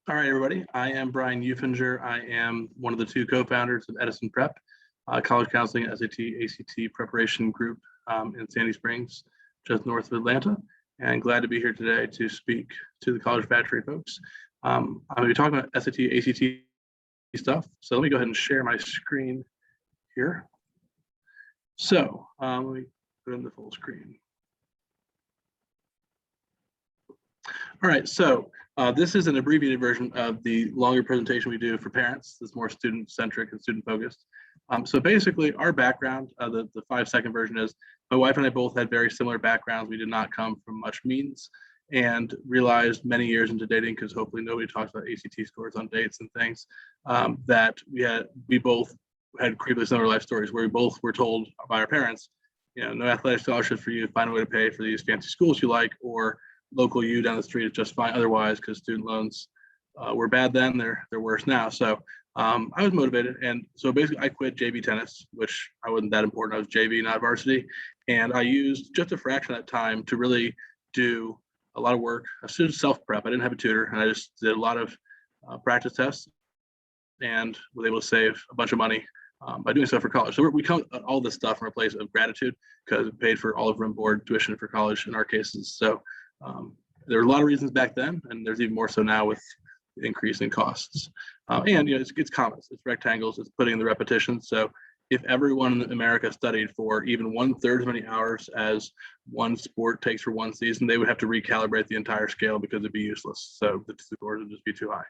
All right, everybody. I am Brian Eufinger. I am one of the two co-founders of Edison Prep, college counseling SAT, ACT preparation group in Sandy Springs, just north of Atlanta. And glad to be here today to speak to the College Factory folks. I'm going to be talking about SAT, ACT stuff. So let me go ahead and share my screen here. So let me put in the full screen. All right, so this is an abbreviated version of the longer presentation we do for parents. It's more student-centric and student-focused. So basically, our background, the 5-second version is, my wife and I both had very similar backgrounds. We did not come from much means, and realized many years into dating, because hopefully nobody talks about ACT scores on dates and things, that we both had incredibly similar life stories, where we both were told by our parents, no athletic scholarships for you, find a way to pay for these fancy schools you like, or local U down the street is just fine otherwise, because student loans were bad then, they're worse now. So I was motivated, and so basically I quit JV tennis, which I wasn't that important. I was JV, not varsity, and I used just a fraction of that time to really do a lot of work. I did self-prep. I didn't have a tutor, and I just did a lot of practice tests and was able to save a bunch of money by doing so for college. So we come all this stuff from a place of gratitude, because it paid for all of room, board, tuition for college in our cases. So there were a lot of reasons back then, and there's even more so now with the increase in costs. And it's commas, it's rectangles, it's putting in the repetition. So if everyone in America studied for even 1/3 as many hours as one sport takes for one season, they would have to recalibrate the entire scale, because it'd be useless. So the scores would just be too high,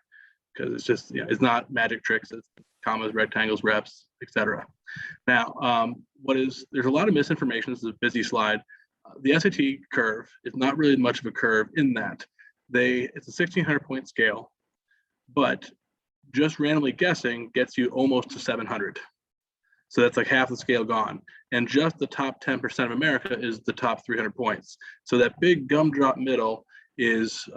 because it's just, it's not magic tricks, it's commas, rectangles, reps, etc. Now, there's a lot of misinformation. This is a busy slide. The SAT curve is not really much of a curve, in that it's a 1,600 point scale, but just randomly guessing gets you almost to 700. So that's like half the scale gone. And just the top 10% of America is the top 300 points. So that big gumdrop middle is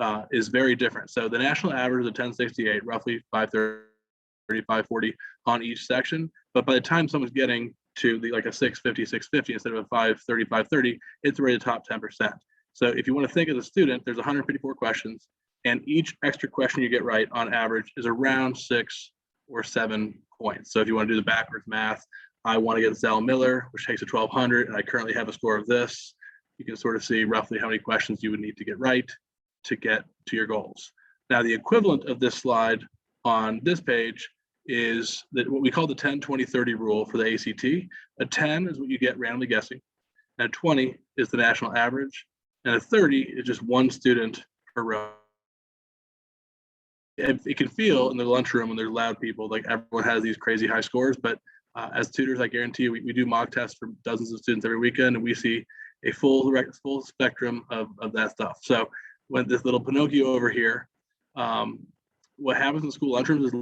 very different. So the national average is a 1068, roughly 530, 540 on each section. But by the time someone's getting to like a 650 instead of a 530, 530, it's already the top 10%. So if you want to think as a student, there's 154 questions, and each extra question you get right on average is around 6 or 7 points. So if you want to do the backwards math, I want to get Zell Miller, which takes a 1200, and I currently have a score of this. You can sort of see roughly how many questions you would need to get right to get to your goals. Now, the equivalent of this slide on this page is that what we call the 10, 20, 30 rule for the ACT. A 10 is what you get randomly guessing, and a 20 is the national average, and a 30 is just one student per row. It can feel in the lunchroom when there's loud people like everyone has these crazy high scores, but as tutors, I guarantee you, we do mock tests for dozens of students every weekend, and we see a full spectrum of that stuff. So when this little Pinocchio over here, what happens in school lunchrooms is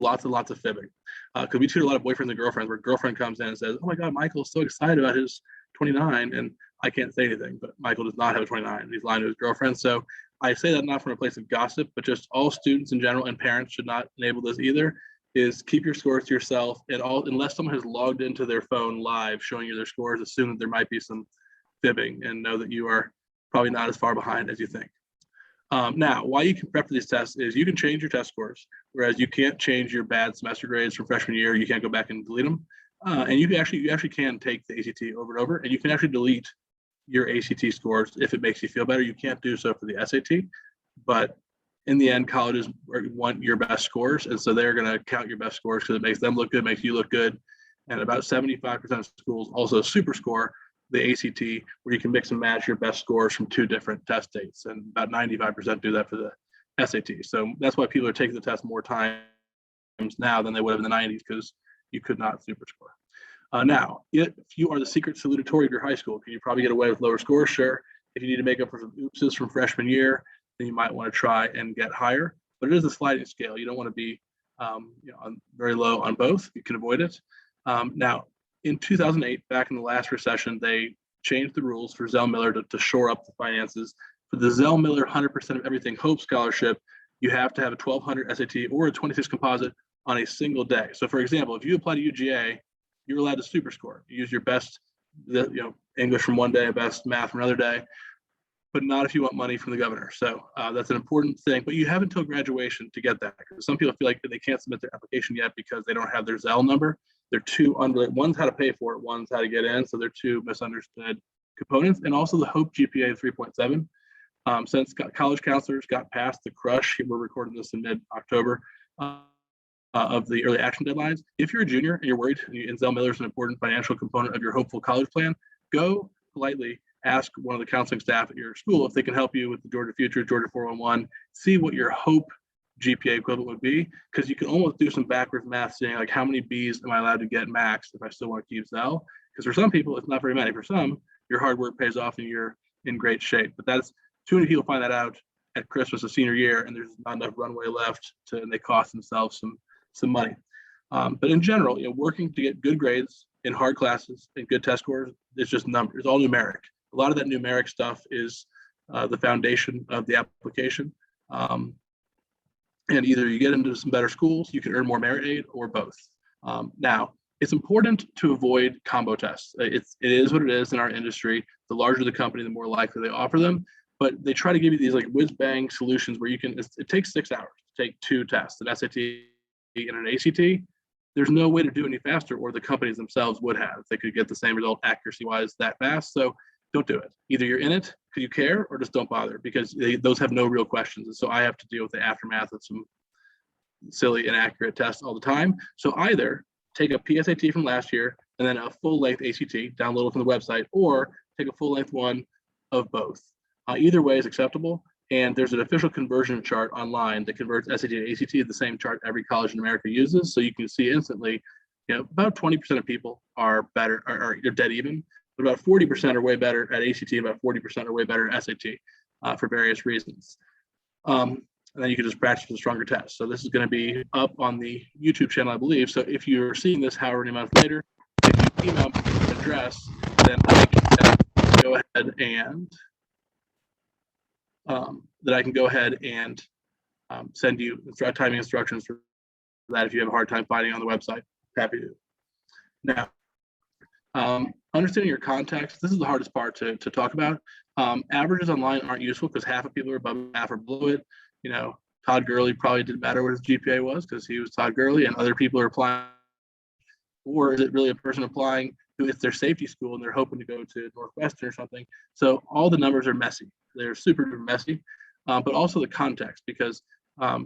lots and lots of fibbing, because we tutor a lot of boyfriends and girlfriends, where girlfriend comes in and says, "Oh my God, Michael's so excited about his 29," and I can't say anything, but Michael does not have a 29. He's lying to his girlfriend. So I say that not from a place of gossip, but just all students in general, and parents should not enable this either, is keep your scores to yourself, and unless someone has logged into their phone live showing you their scores, assume that there might be some fibbing, and know that you are probably not as far behind as you think. Now, why you can prep for these tests is you can change your test scores, whereas you can't change your bad semester grades from freshman year. You can't go back and delete them. And you actually can take the ACT over and over, and you can actually delete your ACT scores if it makes you feel better. You can't do so for the SAT, but in the end, colleges want your best scores, and so they're going to count your best scores because it makes them look good, makes you look good. And about 75% of schools also super score the ACT, where you can mix and match your best scores from 2 different test dates, and about 95% do that for the SAT. So that's why people are taking the test more times now than they would have in the 90s, because you could not super score. Now, if you are the secret salutatorian of your high school, can you probably get away with lower scores? Sure. If you need to make up for some oopses from freshman year, then you might want to try and get higher. But it is a sliding scale. You don't want to be very low on both. You can avoid it. Now, in 2008, back in the last recession, they changed the rules for Zell Miller to shore up the finances. For the Zell Miller 100% of everything Hope Scholarship, you have to have a 1200 SAT or a 26 composite on a single day. So for example, if you apply to UGA, you're allowed to super score. You use your best, English from one day, best math from another day. but not if you want money from the governor. So that's an important thing, but you have until graduation to get that. Some people feel like they can't submit their application yet because they don't have their Zell number. They're two one's how to pay for it, one's how to get in. So they're two misunderstood components. And also the HOPE GPA of 3.7. Since college counselors got past the crush, we're recording this in mid-October, of the early action deadlines. If you're a junior and you're worried and Zell Miller is an important financial component of your hopeful college plan, go politely ask one of the counseling staff at your school if they can help you with the Georgia Future, Georgia 411, see what your HOPE GPA equivalent would be, because you can almost do some backwards math saying like, how many B's am I allowed to get max if I still want to keep Zell? Because for some people, it's not very many. For some, your hard work pays off and you're in great shape. But that's too many people find that out at Christmas of senior year, and there's not enough runway left and they cost themselves some money. But in general, working to get good grades in hard classes and good test scores is just numbers. It's all numeric. A lot of that numeric stuff is the foundation of the application. And either you get into some better schools, you can earn more merit aid, or both. Now, it's important to avoid combo tests. It is what it is in our industry. The larger the company, the more likely they offer them. But they try to give you these like whiz-bang solutions where you can, it takes 6 hours to take 2 tests, an SAT and an ACT. There's no way to do any faster, or the companies themselves would have. They could get the same result accuracy-wise that fast. So don't do it. Either you're in it because you care, or just don't bother, because those have no real questions. And so I have to deal with the aftermath of some silly, inaccurate tests all the time. So either take a PSAT from last year and then a full-length ACT, download it from the website, or take a full-length one of both. Either way is acceptable. And there's an official conversion chart online that converts SAT to ACT, the same chart every college in America uses. So you can see instantly, about 20% of people are better, or you're dead even, but about 40% are way better at ACT, about 40% are way better at SAT for various reasons. And then you can just practice with a stronger test. So this is going to be up on the YouTube channel, I believe. So if you're seeing this however many months later, if you email me an address, then I can go ahead and send you timing instructions for that if you have a hard time finding on the website. Happy to. Now, understanding your context, this is the hardest part to talk about. Averages online aren't useful because half of people are above, half are below it. Todd Gurley probably didn't matter what his GPA was because he was Todd Gurley, and other people are applying. Or is it really a person applying who it's their safety school and they're hoping to go to Northwestern or something? So all the numbers are messy. They're super messy, but also the context, because I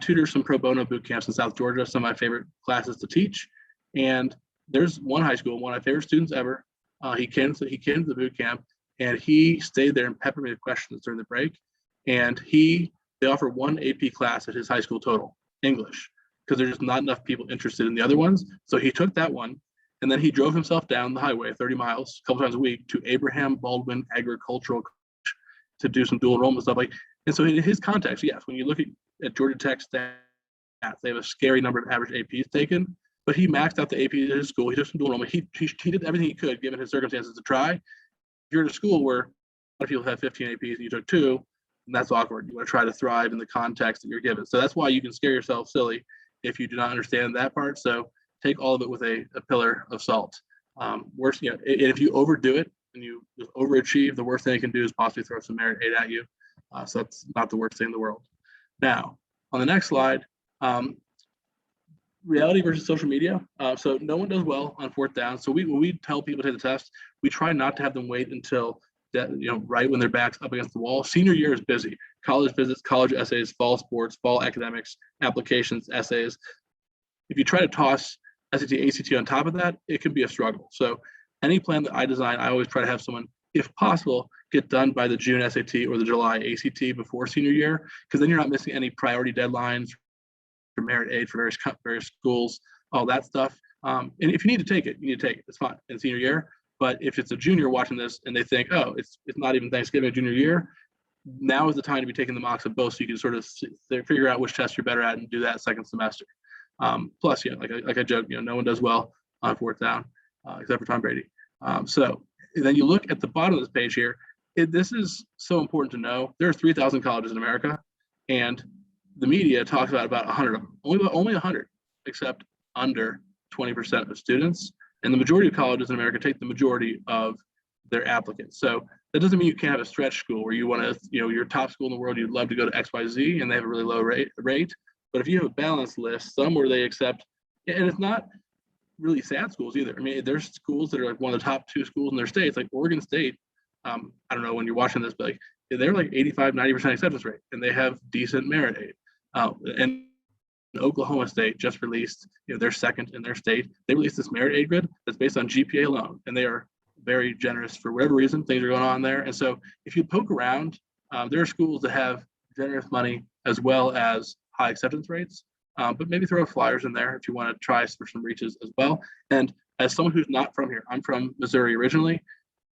tutor some pro bono boot camps in South Georgia, some of my favorite classes to teach. And there's one high school, one of my favorite students ever. He came to the boot camp and he stayed there and peppered me with questions during the break. And they offer one AP class at his high school total, English, because there's not enough people interested in the other ones. So he took that one, and then he drove himself down the highway 30 miles a couple times a week to Abraham Baldwin Agricultural College to do some dual enrollment stuff. And so in his context, yes, when you look at Georgia Tech stats, they have a scary number of average APs taken, but he maxed out the AP at his school. He took some dual enrollment. He did everything he could, given his circumstances, to try. If you're at a school where a lot of people have 15 APs and you took 2, and that's awkward. You want to try to thrive in the context that you're given. So that's why you can scare yourself silly if you do not understand that part. So take all of it with a pillar of salt. Worst, if you overdo it and you just overachieve, the worst thing you can do is possibly throw some merit aid at you. So that's not the worst thing in the world. Now, on the next slide, reality versus social media. So no one does well on 4th down. So when we tell people to take the test, we try not to have them wait until right when their back's up against the wall. Senior year is busy. College visits, college essays, fall sports, fall academics, applications, essays. If you try to toss SAT, ACT on top of that, it can be a struggle. So any plan that I design, I always try to have someone, if possible, get done by the June SAT or the July ACT before senior year, because then you're not missing any priority deadlines for merit aid for various schools, all that stuff. And if you need to take it, you need to take it. It's fine in senior year. But if it's a junior watching this and they think, oh, it's not even Thanksgiving junior year, now is the time to be taking the mocks of both, so you can sort of figure out which test you're better at and do that second semester. Plus, like I joked, no one does well on 4th down except for Tom Brady. So then you look at the bottom of this page here. This is so important to know. There are 3,000 colleges in America, and the media talks about 100 of them. Only 100 accept under 20% of students. And the majority of colleges in America take the majority of their applicants. So That doesn't mean you can't have a stretch school where you want to, your top school in the world, you'd love to go to XYZ and they have a really low rate. But if you have a balanced list, some where they accept, and it's not really sad schools either. I mean, there's schools that are like one of the top 2 schools in their states, like Oregon State. I don't know when you're watching this, but like they're like 85-90% acceptance rate, and they have decent merit aid. And Oklahoma State just released, they're second in their state. They released this merit aid grid that's based on GPA alone, and they are very generous for whatever reason. Things are going on there, and so if you poke around, there are schools that have generous money as well as high acceptance rates. But maybe throw flyers in there if you want to try for some reaches as well. And as someone who's not from here, I'm from Missouri originally.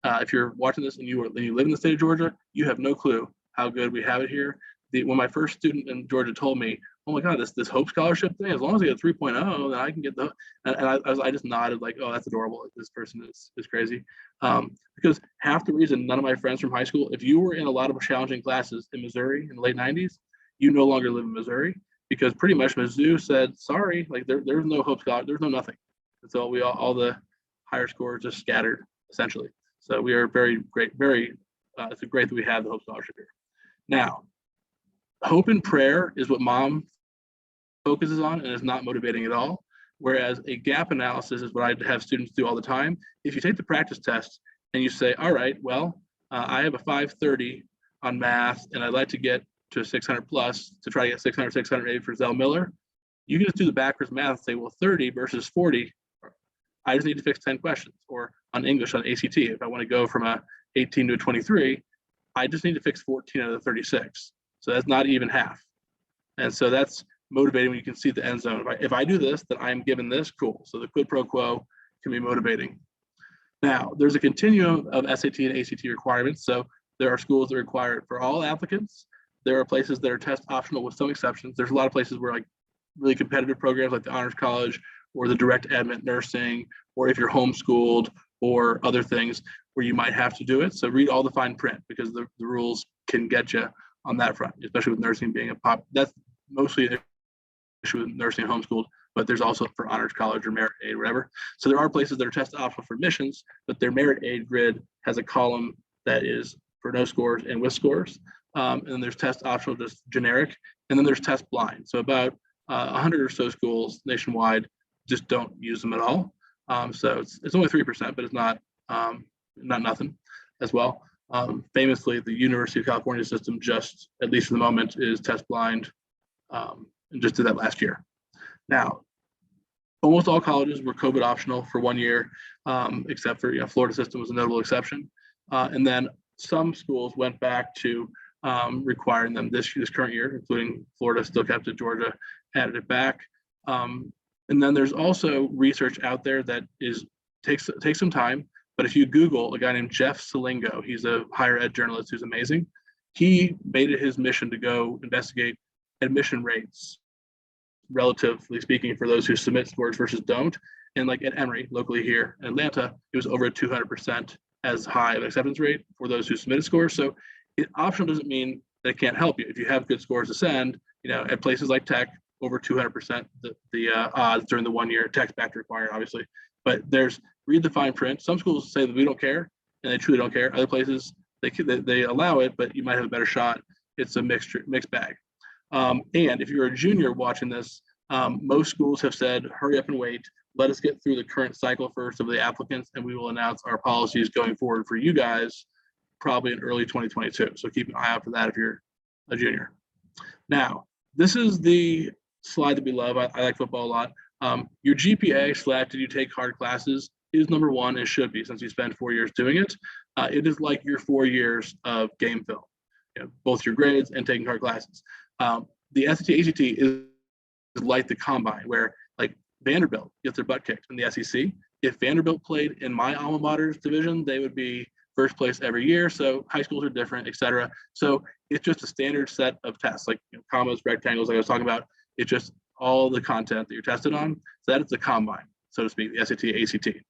If you're watching this and you live in the state of Georgia, you have no clue how good we have it here. When my first student in Georgia told me, "Oh my God, this Hope Scholarship thing, as long as I get a 3.0, then I can get the," and I just nodded like, "Oh, that's adorable. Like, this person is crazy." Because half the reason none of my friends from high school, if you were in a lot of challenging classes in Missouri in the late 90s, you no longer live in Missouri. Because pretty much Mizzou said, sorry, like there's no Hope Scholar, there's no nothing. And so all the higher scores just scattered essentially. So we are very great, it's great that we have the Hope Scholarship here. Now, hope and prayer is what mom focuses on and is not motivating at all. Whereas a gap analysis is what I have students do all the time. If you take the practice test and you say, all right, well, I have a 530 on math and I'd like to get to 600 plus to try to get 600, 680 for Zell Miller, you can just do the backwards math and say, well, 30 versus 40, I just need to fix 10 questions. Or on English on ACT, if I want to go from a 18 to a 23, I just need to fix 14 out of the 36. So that's not even half. And so that's motivating when you can see the end zone. If I do this, then I'm given this, cool. So the quid pro quo can be motivating. Now, there's a continuum of SAT and ACT requirements. So there are schools that require it for all applicants. There are places that are test optional with some exceptions. There's a lot of places where like really competitive programs like the Honors College or the direct admit nursing, or if you're homeschooled or other things where you might have to do it. So read all the fine print because the rules can get you on that front, especially with nursing being a pop. That's mostly an issue with nursing homeschooled, but there's also for Honors College or merit aid, whatever. So there are places that are test optional for admissions, but their merit aid grid has a column that is for no scores and with scores. And then there's test optional, just generic, and then there's test blind. So about 100 or so schools nationwide just don't use them at all. So it's only 3%, but it's not nothing as well. Famously, the University of California system just, at least for the moment, is test blind, and just did that last year. Now, almost all colleges were COVID optional for 1 year, except for Florida system was a notable exception. And then some schools went back to requiring them this current year, including Florida still kept it, Georgia added it back. And then there's also research out there that takes some time, but if you Google a guy named Jeff Salingo, he's a higher ed journalist who's amazing. He made it his mission to go investigate admission rates, relatively speaking, for those who submit scores versus don't. And like at Emory, locally here in Atlanta, it was over 200% as high of an acceptance rate for those who submitted scores. So optional doesn't mean that it can't help you. If you have good scores to send, at places like Tech, over 200% the odds during the 1 year. Tech's back to required, obviously. But read the fine print. Some schools say that we don't care, and they truly don't care. Other places, they allow it, but you might have a better shot. It's a mixed bag. And if you're a junior watching this, most schools have said, hurry up and wait. Let us get through the current cycle first of the applicants, and we will announce our policies going forward for you guys probably in early 2022. So keep an eye out for that if you're a junior. Now, this is the slide that we love. I like football a lot. Your GPA / did you take hard classes is number one and should be, since you spent 4 years doing it. It is like your 4 years of game film, both your grades and taking hard classes. The SAT ACT is like the combine, where like Vanderbilt gets their butt kicked in the SEC. If Vanderbilt played in my alma mater's division, they would be first place every year. So high schools are different, et cetera. So it's just a standard set of tests, like commas, rectangles, like I was talking about. It's just all the content that you're tested on. So that is the combine, so to speak, the SAT, ACT.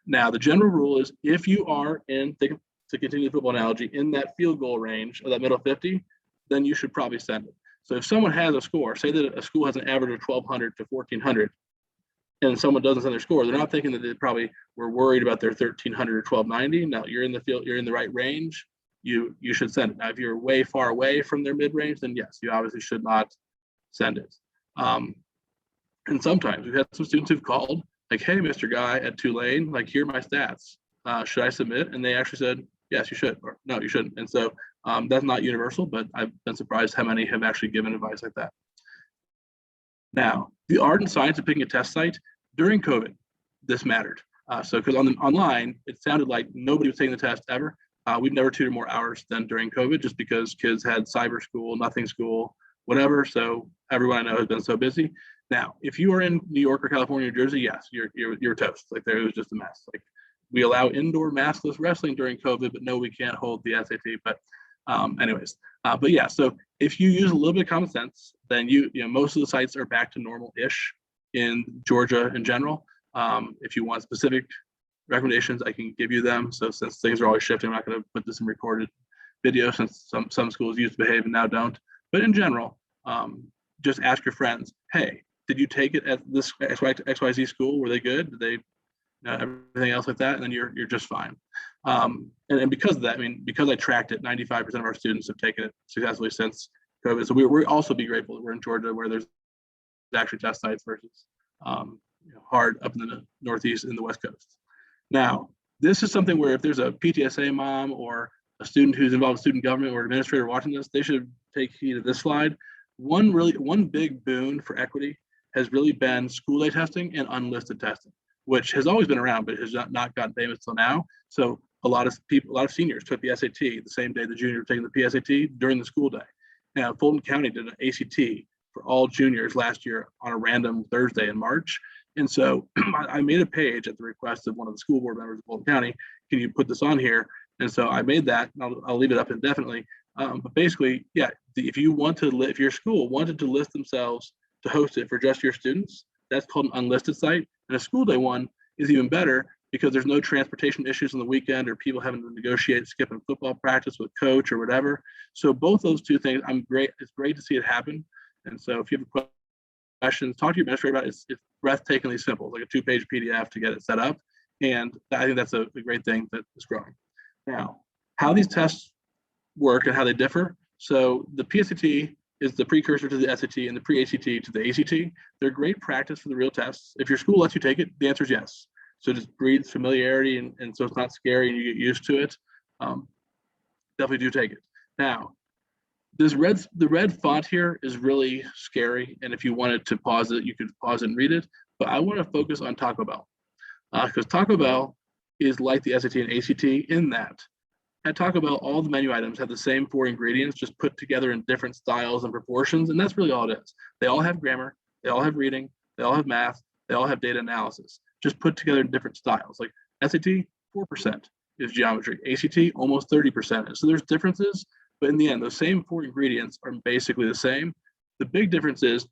Now, the general rule is if you are to continue the football analogy, in that field goal range of that middle 50, then you should probably send it. So if someone has a score, say that a school has an average of 1,200 to 1,400, and someone doesn't send their score, they're not thinking that they probably were worried about their 1300 or 1290. No, you're in the field, you're in the right range. You should send it. Now, if you're way far away from their mid range, then yes, you obviously should not send it. And sometimes we've had some students who've called like, hey, Mr. Guy at Tulane, like, here are my stats. Should I submit? And they actually said, yes, you should, or no, you shouldn't. And so that's not universal, but I've been surprised how many have actually given advice like that. Now, the art and science of picking a test site during COVID, this mattered. So because online, it sounded like nobody was taking the test ever. We've never tutored more hours than during COVID, just because kids had cyber school, nothing school, whatever. So everyone I know has been so busy. Now, if you are in New York or California, New Jersey, yes, you're toast. Like, there, it was just a mess. Like, we allow indoor maskless wrestling during COVID, but no, we can't hold the SAT. But anyways, but yeah, so if you use a little bit of common sense, then you know most of the sites are back to normal-ish in Georgia in general. If you want specific recommendations, I can give you them. So since things are always shifting, I'm not going to put this in recorded video, since some schools used to behave and now don't. But in general, just ask your friends, hey, did you take it at this XYZ school? Were they good? Did they everything else like that? And then you're just fine. And because of that, I mean, because I tracked it, 95% of our students have taken it successfully since COVID. So we're also be grateful that we're in Georgia, where there's actually test sites versus hard up in the Northeast and the West Coast. Now, this is something where if there's a PTSA mom or a student who's involved in student government or administrator watching this, they should take heed of this slide. One big boon for equity has really been school day testing and unlisted testing, which has always been around, but has not gotten famous till now. So a lot of seniors took the SAT the same day the juniors were taking the PSAT during the school day. Now, Fulton County did an ACT for all juniors last year on a random Thursday in March. And so I made a page at the request of one of the school board members of Fulton County. Can you put this on here? And so I made that. And I'll leave it up indefinitely. But basically, yeah, if your school wanted to list themselves to host it for just your students, that's called an unlisted site. And a school day one is even better because there's no transportation issues on the weekend or people having to negotiate skipping football practice with coach or whatever. So both those two things, it's great to see it happen. And so if you have questions, talk to your administrator about it. It's breathtakingly simple. It's like a 2-page PDF to get it set up. And I think that's a great thing that is growing. Now, how these tests work and how they differ. So the PSAT is the precursor to the SAT and the pre-ACT to the ACT. They're great practice for the real tests. If your school lets you take it, the answer is yes. So just breeds familiarity and so it's not scary and you get used to it. Definitely do take it. Now, the red font here is really scary. And if you wanted to pause it, you could pause it and read it. But I want to focus on Taco Bell because Taco Bell is like the SAT and ACT in that at Taco Bell, all the menu items have the same 4 ingredients, just put together in different styles and proportions. And that's really all it is. They all have grammar, they all have reading, they all have math, they all have data analysis, just put together in different styles. Like SAT, 4% is geometry, ACT, almost 30%. So there's differences, but in the end, those same 4 ingredients are basically the same. The big difference is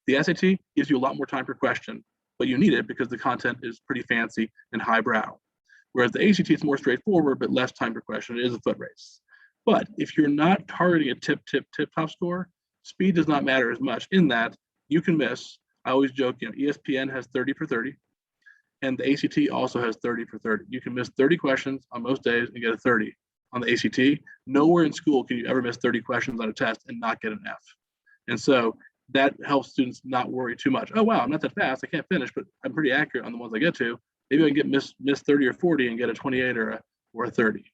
the SAT gives you a lot more time per question, but you need it because the content is pretty fancy and highbrow. Whereas the ACT is more straightforward, but less time per question. It is a foot race. But if you're not targeting a tip-top score, speed does not matter as much in that you can miss. I always joke, ESPN has 30 for 30, and the ACT also has 30 for 30. You can miss 30 questions on most days and get a 30 on the ACT. Nowhere in school can you ever miss 30 questions on a test and not get an F. And so that helps students not worry too much. Oh, wow, I'm not that fast. I can't finish, but I'm pretty accurate on the ones I get to. Maybe I can get miss 30 or 40 and get a 28 or a 30.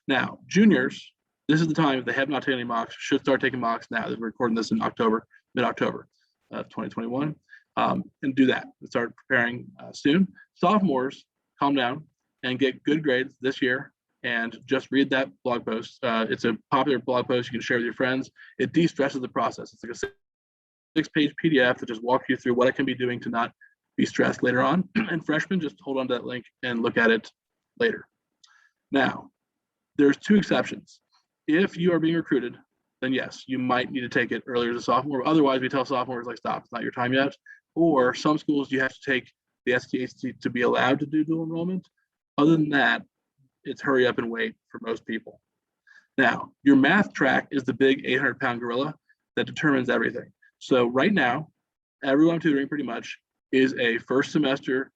Now, juniors, this is the time, if they have not taken any mocks, should start taking mocks now. We're recording this in mid-October of 2021, and do that and start preparing soon. Sophomores, calm down and get good grades this year and just read that blog post. It's a popular blog post you can share with your friends. It de-stresses the process. It's like a 6-page PDF that just walks you through what I can be doing to not be stressed later on. And freshmen, just hold on to that link and look at it later. Now, there's 2 exceptions. If you are being recruited, then yes, you might need to take it earlier as a sophomore. Otherwise, we tell sophomores, like, stop, it's not your time yet. Or some schools, you have to take the SAT to be allowed to do dual enrollment. Other than that, it's hurry up and wait for most people. Now, your math track is the big 800-pound gorilla that determines everything. So right now, everyone I'm tutoring pretty much is a first semester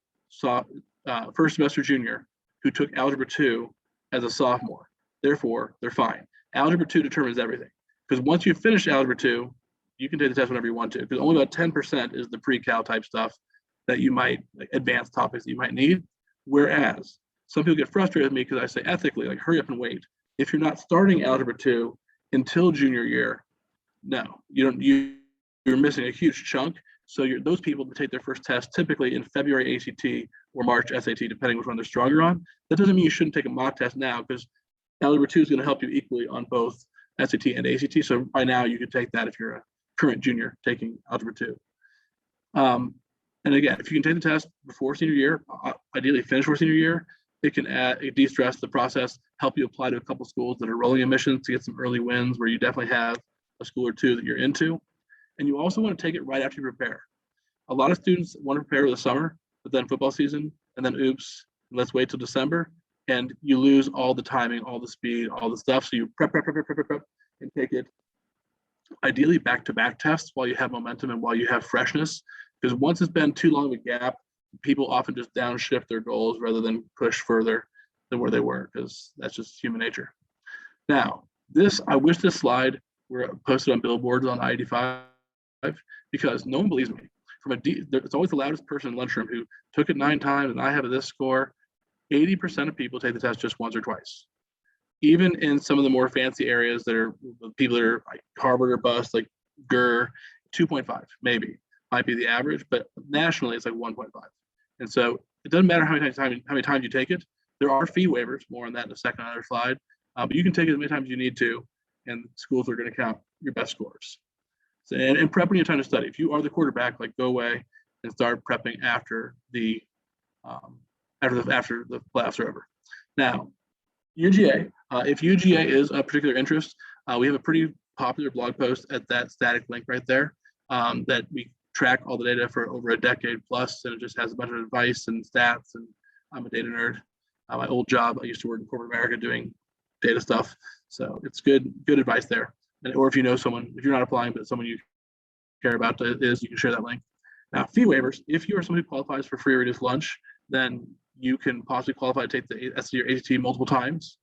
junior who took Algebra 2 as a sophomore. Therefore, they're fine. Algebra 2 determines everything. Because once you finish Algebra 2, you can take the test whenever you want to. Because only about 10% is the pre-cal type stuff that you might, like advanced topics that you might need. Whereas some people get frustrated with me because I say ethically, like, hurry up and wait. If you're not starting Algebra 2 until junior year, no, you're missing a huge chunk. So those people that take their first test typically in February ACT or March SAT, depending which one they're stronger on. That doesn't mean you shouldn't take a mock test now, because Algebra 2 is going to help you equally on both SAT and ACT. So by now you could take that if you're a current junior taking Algebra 2. And again, if you can take the test before senior year, ideally finish before senior year, it can de-stress the process, help you apply to a couple schools that are rolling admissions to get some early wins where you definitely have a school or two that you're into. And you also want to take it right after you prepare. A lot of students want to prepare for the summer, but then football season, and then oops, let's wait till December, and you lose all the timing, all the speed, all the stuff. So you prep, and take it ideally back-to-back tests while you have momentum and while you have freshness. Because once it's been too long of a gap, people often just downshift their goals rather than push further than where they were, because that's just human nature. Now, I wish this slide were posted on billboards on I-85, because no one believes me. It's always the loudest person in the lunchroom who took it 9 times and I have this score. 80% of people take the test just once or twice. Even in some of the more fancy areas that are people that are like Harvard or bust, like GER, 2.5 maybe might be the average, but nationally it's like 1.5. And so it doesn't matter how many times you take it. There are fee waivers, more on that in a second on our slide, but you can take it as many times as you need to, and schools are going to count your best scores. So, and prep when you have time to study. If you are the quarterback, like, go away and start prepping after the playoffs are over. Now, UGA. If UGA is a particular interest, we have a pretty popular blog post at that static link right there that we track all the data for over a decade plus, and it just has a bunch of advice and stats. And I'm a data nerd. My old job, I used to work in corporate America doing data stuff, so it's good advice there. And, or if you know someone, if you're not applying, but someone you care about is, you can share that link. Now, fee waivers. If you are somebody who qualifies for free or reduced lunch, then you can possibly qualify to take the SAT or ACT multiple times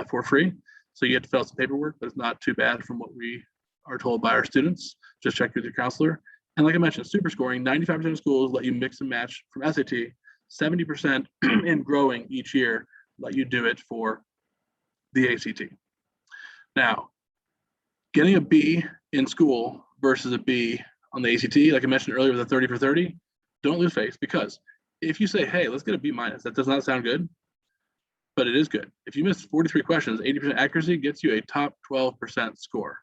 for free. So you have to fill out some paperwork, but it's not too bad from what we are told by our students. Just check with your counselor. And like I mentioned, super scoring, 95% of schools let you mix and match from SAT, 70% in growing each year let you do it for the ACT. Now, getting a B in school versus a B on the ACT, like I mentioned earlier with a 30 for 30, don't lose face, because if you say, hey, let's get a B minus, that does not sound good, but it is good. If you miss 43 questions, 80% accuracy gets you a top 12% score.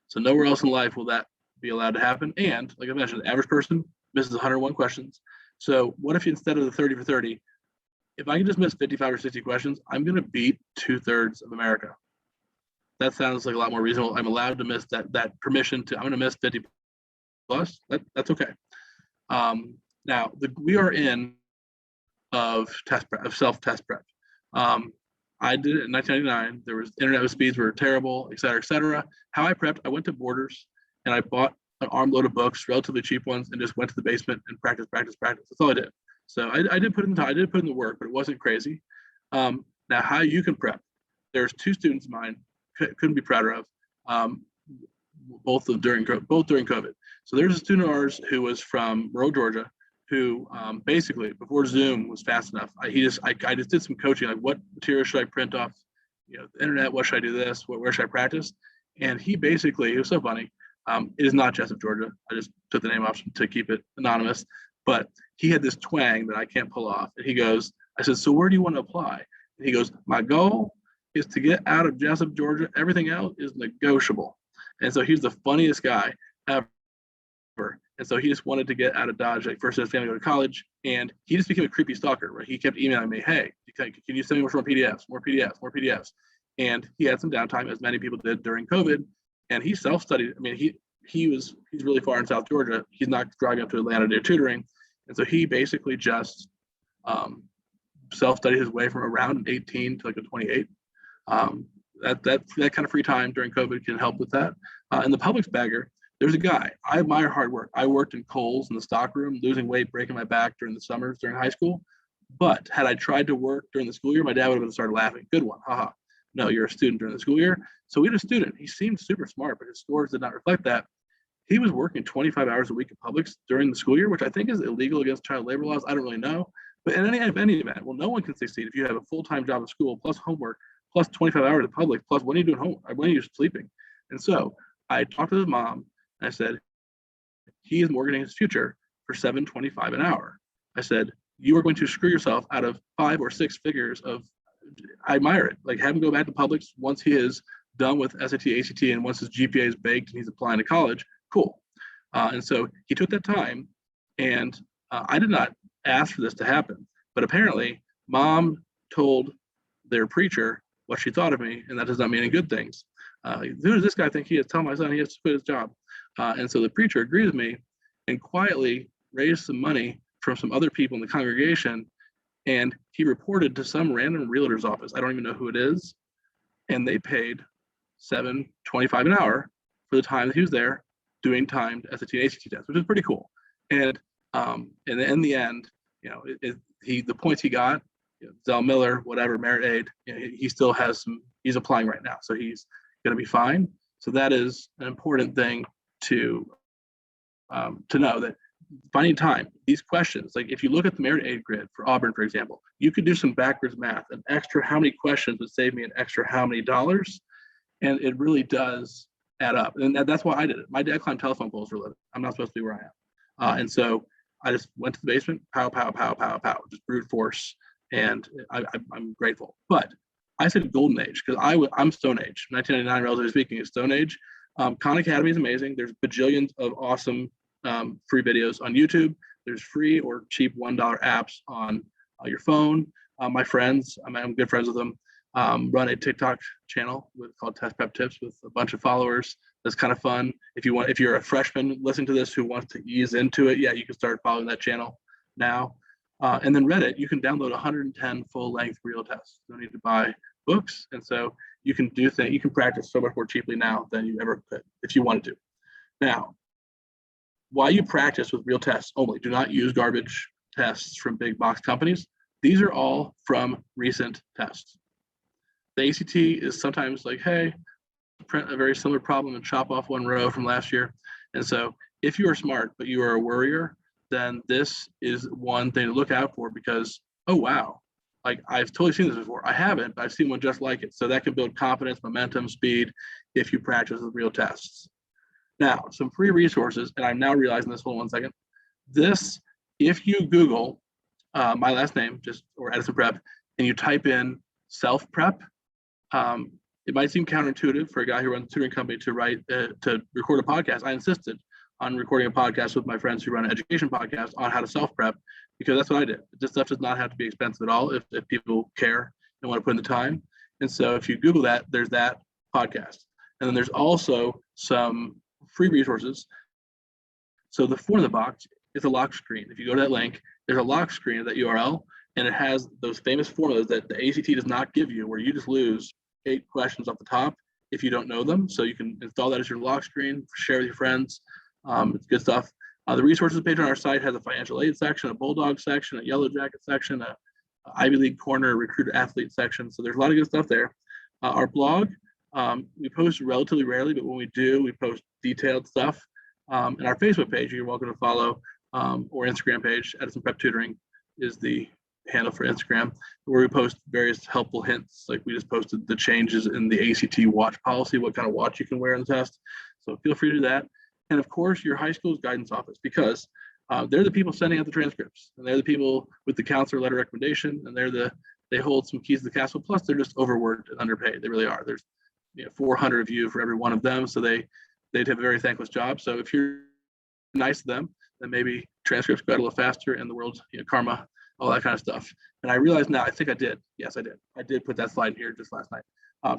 So nowhere else in life will that be allowed to happen. And like I mentioned, the average person misses 101 questions. So what if instead of the 30 for 30, if I can just miss 55 or 60 questions, I'm going to beat 2/3 of America. That sounds like a lot more reasonable. I'm allowed to miss that permission to, I'm going to miss 50 plus. That's okay. Now, we are in of self-test prep. I did it in 1999. There was internet speeds were terrible, et cetera, et cetera. How I prepped, I went to Borders and I bought an armload of books, relatively cheap ones, and just went to the basement and practice. That's all I did. So I did put in the work, but it wasn't crazy. Now, how you can prep. There's 2 students of mine, couldn't be prouder of, both during COVID. So there's a student of ours who was from rural Georgia, who basically before Zoom was fast enough. I just did some coaching, like what material should I print off, the internet? What should I do this? Where should I practice? And he basically, it was so funny. It is not Jessup, Georgia. I just took the name off to keep it anonymous. But he had this twang that I can't pull off. And he goes, I said, so where do you want to apply? And he goes, my goal is to get out of Jessup, Georgia. Everything else is negotiable. And so he's the funniest guy ever. And so he just wanted to get out of Dodge, like first his family go to college, and he just became a creepy stalker, right? He kept emailing me, hey, can you send me more PDFs? And he had some downtime, as many people did during COVID, and he self-studied. I mean, he's really far in South Georgia. He's not driving up to Atlanta to do tutoring. And so he basically just self-studied his way from around 18 to like a 28. That kind of free time during COVID can help with that. And the public's bagger, There's a guy, I admire hard work. I worked in Kohl's in the stockroom, losing weight, breaking my back during the summers during high school. But had I tried to work during the school year, my dad would have started laughing. Good one, haha. No, you're a student during the school year. So we had a student. He seemed super smart, but his scores did not reflect that. He was working 25 hours a week at Publix during the school year, which I think is illegal against child labor laws. I don't really know. But in any event, well, no one can succeed if you have a full-time job at school, plus homework, plus 25 hours at Publix, plus when are you doing home? When are you sleeping? And so I talked to his mom, and I said, he is mortgaging his future for $7.25 an hour. I said, you are going to screw yourself out of 5 or 6 figures of, I admire it. Like, have him go back to Publix once he is done with SAT, ACT, and once his GPA is baked and he's applying to college, cool. And so he took that time, and I did not ask for this to happen, but apparently mom told their preacher what she thought of me, and that does not mean any good things. Who does this guy think he is? Tell my son he has to quit his job. And so the preacher agreed with me and quietly raised some money from some other people in the congregation, and he reported to some random realtor's office. I don't even know who it is, and they paid $7.25 an hour for the time that he was there doing timed SAT and ACT tests, which is pretty cool. And in the end, the points he got, Zell Miller, whatever, merit aid, he still has some. He's applying right now, so he's going to be fine. So that is an important thing to know, that finding time, these questions, like if you look at the merit aid grid for Auburn, for example, you could do some backwards math. An extra how many questions would save me an extra how many dollars, and it really does add up. And that's why I did it. My dad climbed telephone poles for a living. I'm not supposed to be where I am, and so I just went to the basement, pow, pow, pow, pow, pow, just brute force, and I'm grateful. But I said golden age because I'm Stone Age. 1999, relatively speaking, is Stone Age. Khan Academy is amazing. There's bajillions of awesome free videos on YouTube. There's free or cheap $1 apps on your phone. My friends, I'm good friends with them, run a TikTok channel called Test Prep Tips with a bunch of followers. That's kind of fun. If you're a freshman listening to this who wants to ease into it, yeah, you can start following that channel now. And then Reddit, you can download 110 full-length real tests. You don't need to buy books, and so you can do things. You can practice so much more cheaply now than you ever could if you wanted to. Now, while you practice with real tests only, do not use garbage tests from big box companies. These are all from recent tests. The ACT is sometimes like, hey, print a very similar problem and chop off one row from last year. And so if you are smart, but you are a worrier, then this is one thing to look out for, because, oh, wow, like I've totally seen this before. I haven't, but I've seen one just like it. So that can build confidence, momentum, speed, if you practice with real tests. Now, some free resources, and I'm now realizing this, hold on one second. This, if you Google my last name, or Edison Prep, and you type in self-prep, it might seem counterintuitive for a guy who runs a tutoring company to record a podcast. I insisted on recording a podcast with my friends who run an education podcast on how to self-prep, because that's what I did. This stuff does not have to be expensive at all if people care and want to put in the time. And so if you Google that, there's that podcast. And then there's also some free resources. So the form in the box is a lock screen. If you go to that link, there's a lock screen of that URL, and it has those famous formulas that the ACT does not give you, where you just lose 8 questions off the top if you don't know them. So you can install that as your lock screen, share with your friends. It's good stuff. The resources page on our site has a financial aid section, a Bulldog section, a Yellow Jacket section, a Ivy League corner, recruit athlete section. So there's a lot of good stuff there. Our blog, we post relatively rarely, but when we do, we post detailed stuff. And our Facebook page, you're welcome to follow, or Instagram page, Edison Prep Tutoring is the handle for Instagram, where we post various helpful hints. Like we just posted the changes in the ACT watch policy, what kind of watch you can wear in the test. So feel free to do that. And of course, your high school's guidance office, because they're the people sending out the transcripts, and they're the people with the counselor letter recommendation, and they hold some keys to the castle. Plus, they're just overworked and underpaid. They really are. There's 400 of you for every one of them, so they'd have a very thankless job. So if you're nice to them, then maybe transcripts go out a little faster, and the world's karma, all that kind of stuff. And I realize now, I think I did. Yes, I did. I did put that slide in here just last night.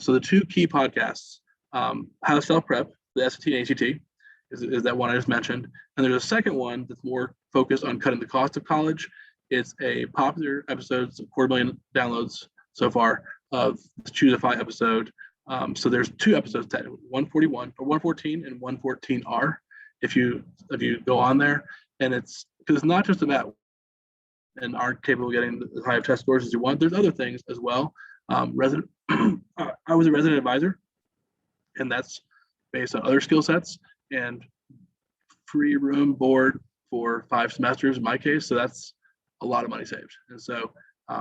So the 2 key podcasts, how to self-prep, the SAT and ACT, is that one I just mentioned. And there's a second one that's more focused on cutting the cost of college. It's a popular episode, it's 250,000 downloads so far of the Choose a Fi episode. So there's 2 episodes, 141 or 114 and 114R. if you go on there, and it's because it's not just about and aren't capable of getting as high of test scores as you want. There's other things as well. Resident, I was a resident advisor, and that's based on other skill sets and free room board for 5 semesters in my case. So that's a lot of money saved. And so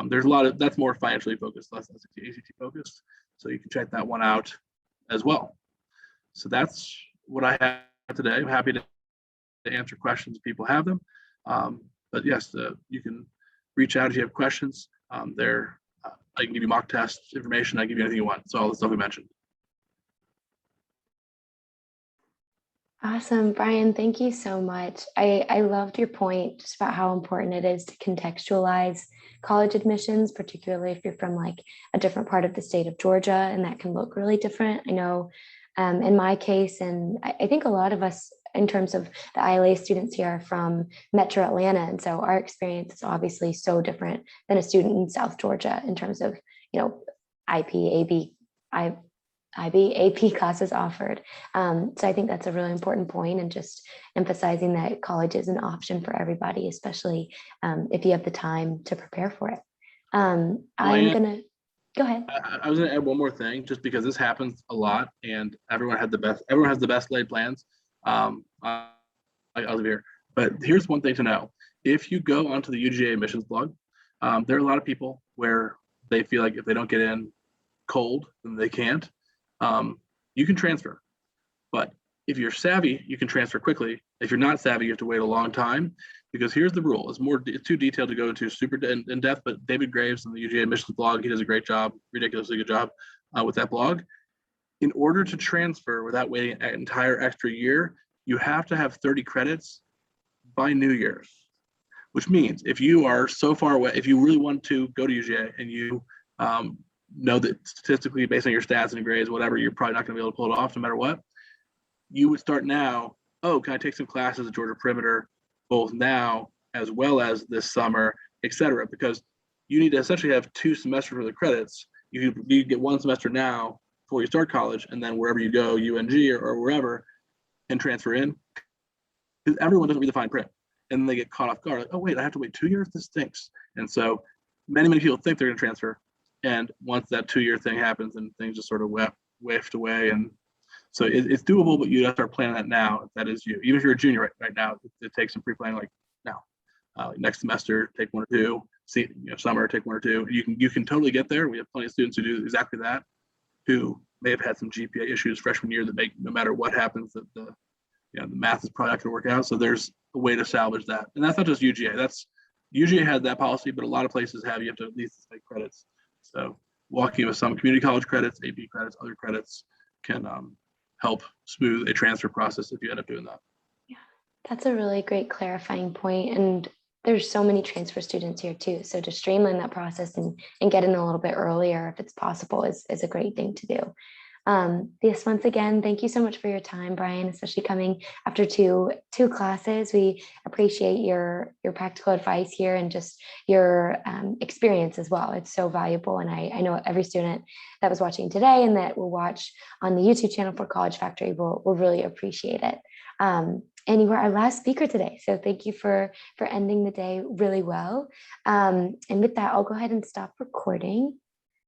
there's a lot of that's more financially focused, less ACT focused. So you can check that one out as well. So that's what I have today. I'm happy to answer questions if people have them. But yes, you can reach out if you have questions. I can give you mock test information. I can give you anything you want. So all the stuff we mentioned. Awesome, Brian, thank you so much. I loved your point just about how important it is to contextualize college admissions, particularly if you're from like a different part of the state of Georgia, and that can look really different. I know in my case, and I think a lot of us in terms of the ILA students here are from Metro Atlanta. And so our experience is obviously so different than a student in South Georgia in terms of, IP, AP classes offered. So I think that's a really important point, and just emphasizing that college is an option for everybody, especially if you have the time to prepare for it. I'm gonna go ahead. I was gonna add one more thing, just because this happens a lot, and everyone has the best laid plans. I'll be here, but here's one thing to know: if you go onto the UGA admissions blog, there are a lot of people where they feel like if they don't get in cold, then they can't. You can transfer, but if you're savvy, you can transfer quickly. If you're not savvy, you have to wait a long time, because here's the rule. It's too detailed to go into super in depth, but David Graves on the UGA admissions blog, he does a great job, ridiculously good job with that blog. In order to transfer without waiting an entire extra year, you have to have 30 credits by New Year's, which means if you are so far away, if you really want to go to UGA and you know that statistically, based on your stats and grades, whatever, you're probably not going to be able to pull it off no matter what, you would start now. Oh, can I take some classes at Georgia Perimeter, both now as well as this summer, etc.? Because you need to essentially have 2 semesters worth of credits. You get 1 semester now before you start college, and then wherever you go, UNG or wherever, and transfer in. Because everyone doesn't read the fine print, and then they get caught off guard. Like, oh wait, I have to wait 2 years. This stinks. And so many people think they're going to transfer, and once that 2-year thing happens, and things just sort of whiffed away. And so it's doable, but you have to start planning that now. If that is you, even if you're a junior right now, it takes some pre-planning. Like now, next semester, take 1 or 2. Summer, take 1 or 2. You can totally get there. We have plenty of students who do exactly that, who may have had some GPA issues freshman year that make, no matter what happens, that the math is probably not going to work out. So there's a way to salvage that. And that's not just UGA. UGA had that policy, but a lot of places have. You have to at least take credits. So walking with some community college credits, AP credits, other credits can help smooth a transfer process if you end up doing that. Yeah, that's a really great clarifying point. And there's so many transfer students here too. So to streamline that process and get in a little bit earlier, if it's possible, is a great thing to do. Yes, once again, thank you so much for your time, Brian, especially coming after two classes. We appreciate your practical advice here and just your experience as well. It's so valuable. And I know every student that was watching today and that will watch on the YouTube channel for College Factory will really appreciate it. And you were our last speaker today. So thank you for ending the day really well. And with that, I'll go ahead and stop recording.